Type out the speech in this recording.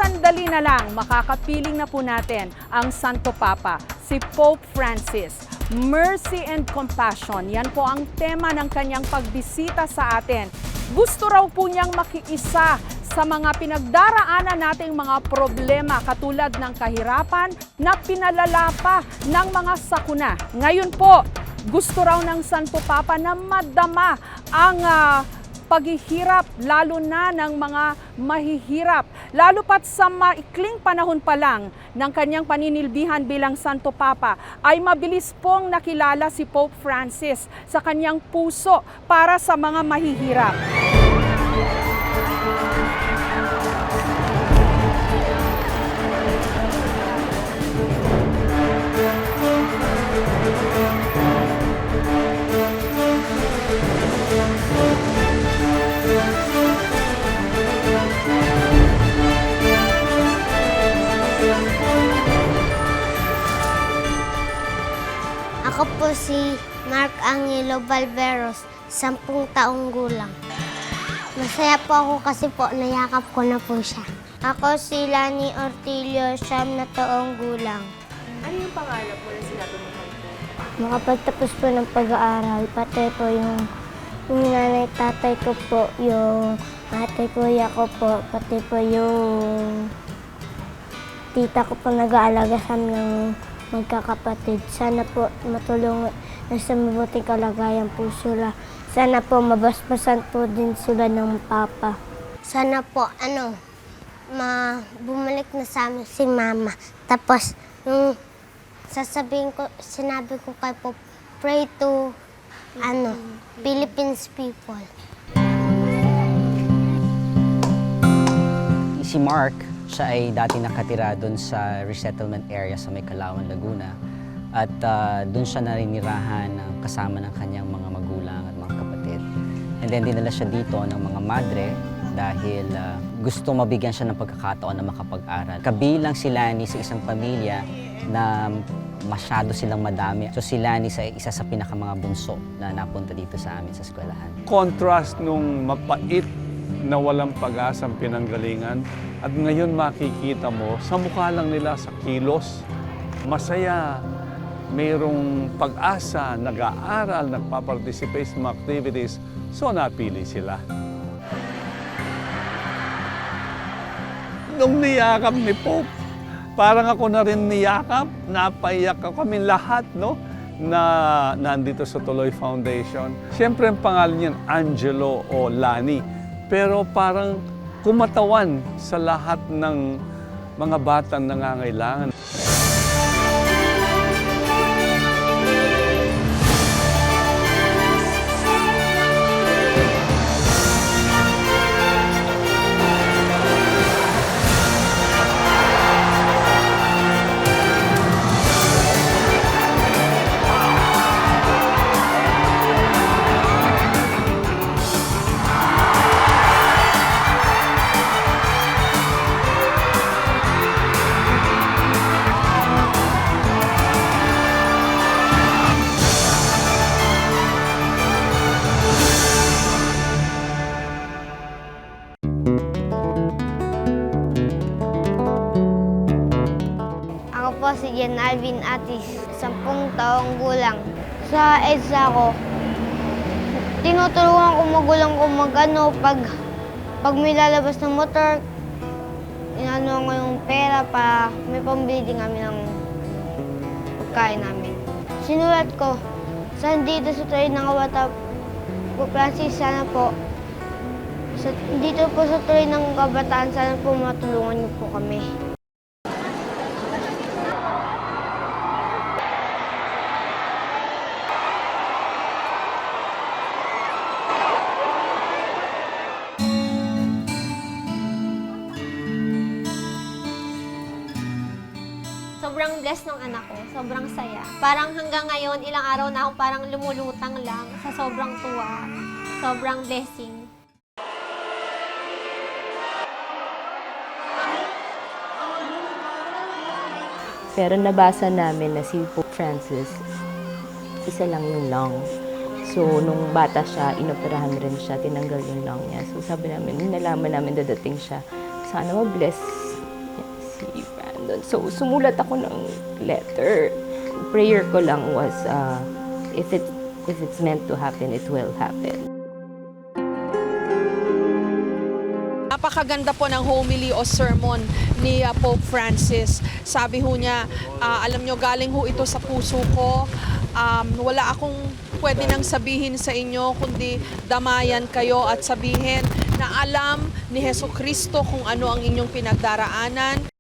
sandali na lang, makakapiling na po natin ang Santo Papa, si Pope Francis. Mercy and compassion, yan po ang tema ng kanyang pagbisita sa atin. Gusto raw po niyang makiisa sa mga pinagdaraanan nating mga problema katulad ng kahirapan na pinalala pa ng mga sakuna. Ngayon po, gusto raw ng Santo Papa na madama ang paghihirap, lalo na ng mga mahihirap. Lalo pat sa maikling panahon pa lang ng kanyang paninilbihan bilang Santo Papa, ay mabilis pong nakilala si Pope Francis sa kanyang puso para sa mga mahihirap. Ako po si Mark Angelo Valveros, 10 taong gulang. Masaya po ako kasi po nayakap ko na po siya. Ako si Lani Ortilio, 9 na taong gulang. Ano yung pangarap mo na sinabi mo kanina? Makapagtapos po ng pag-aaral, pati po yung nanay tatay ko po, yung ate kuya ko po, pati po yung tita ko po nag-aalaga sa amin ng magkakapatid. Sana po matulungan na sa mabuting kalagayan po sila. Sana po mabasbasan po din sila ng Papa. Sana po, bumalik na sa amin si Mama. Tapos, yung sinabi ko kay Pope, pray to, Philippines people. Si Mark, siya ay dati nakatira doon sa resettlement area sa may Calauan, Laguna. At doon siya narinirahan kasama ng kanyang mga magulang at mga kapatid. And then dinala siya dito ng mga madre dahil gusto mabigyan siya ng pagkakataon na makapag-aral. Kabilang si Lani sa isang pamilya na masyado silang madami. So si Lani sa isa sa pinakamanga bunso na napunta dito sa amin sa eskwelahan. Contrast nung mapait na walang pag-asang pinanggalingan at ngayon makikita mo sa mukha lang nila sa kilos, masaya, mayroong pag-asa, nag-aaral, nagpa-participate sa mga activities, so napili sila. Nung niyakap ni Pope, parang ako na rin niyakap, napaiyak ako kami lahat, no? Na nandito sa Tuloy Foundation. Siyempre ang pangalan niyan, Angelo o Lani. Pero parang kumatawan sa lahat ng mga batang nangangailangan. Si Jan Alvin Atis, 10 taong gulang. Sa EDSA ko, tinutulungan ko magulang ko pag may lalabas ng motor, inano ko yung pera para may pambili din kami ng pagkain namin. Sinulat ko, dito sa tuloy ng Kawata po Francis, sana po, dito po sa tuloy ng kabataan, sana po matulungan niyo po kami. Sobrang blessed ng anak ko, sobrang saya. Parang hanggang ngayon, ilang araw na ako parang lumulutang lang sa sobrang tuwa, sobrang blessing. Pero nabasa namin na si Pope Francis, isa lang yung lung. So, nung bata siya, inoperahan rin siya, tinanggal yung lung niya. So, sabi namin, nalaman namin dadating siya. Sana ma-bless si Brandon. So, sumulat ako ng letter. Prayer ko lang was, if it's meant to happen, it will happen. Napakaganda po ng homily o sermon ni Pope Francis. Sabi ho niya, alam nyo, galing ho ito sa puso ko. Wala akong pwede nang sabihin sa inyo, kundi damayan kayo at sabihin na alam ni Hesukristo kung ano ang inyong pinagdaraanan,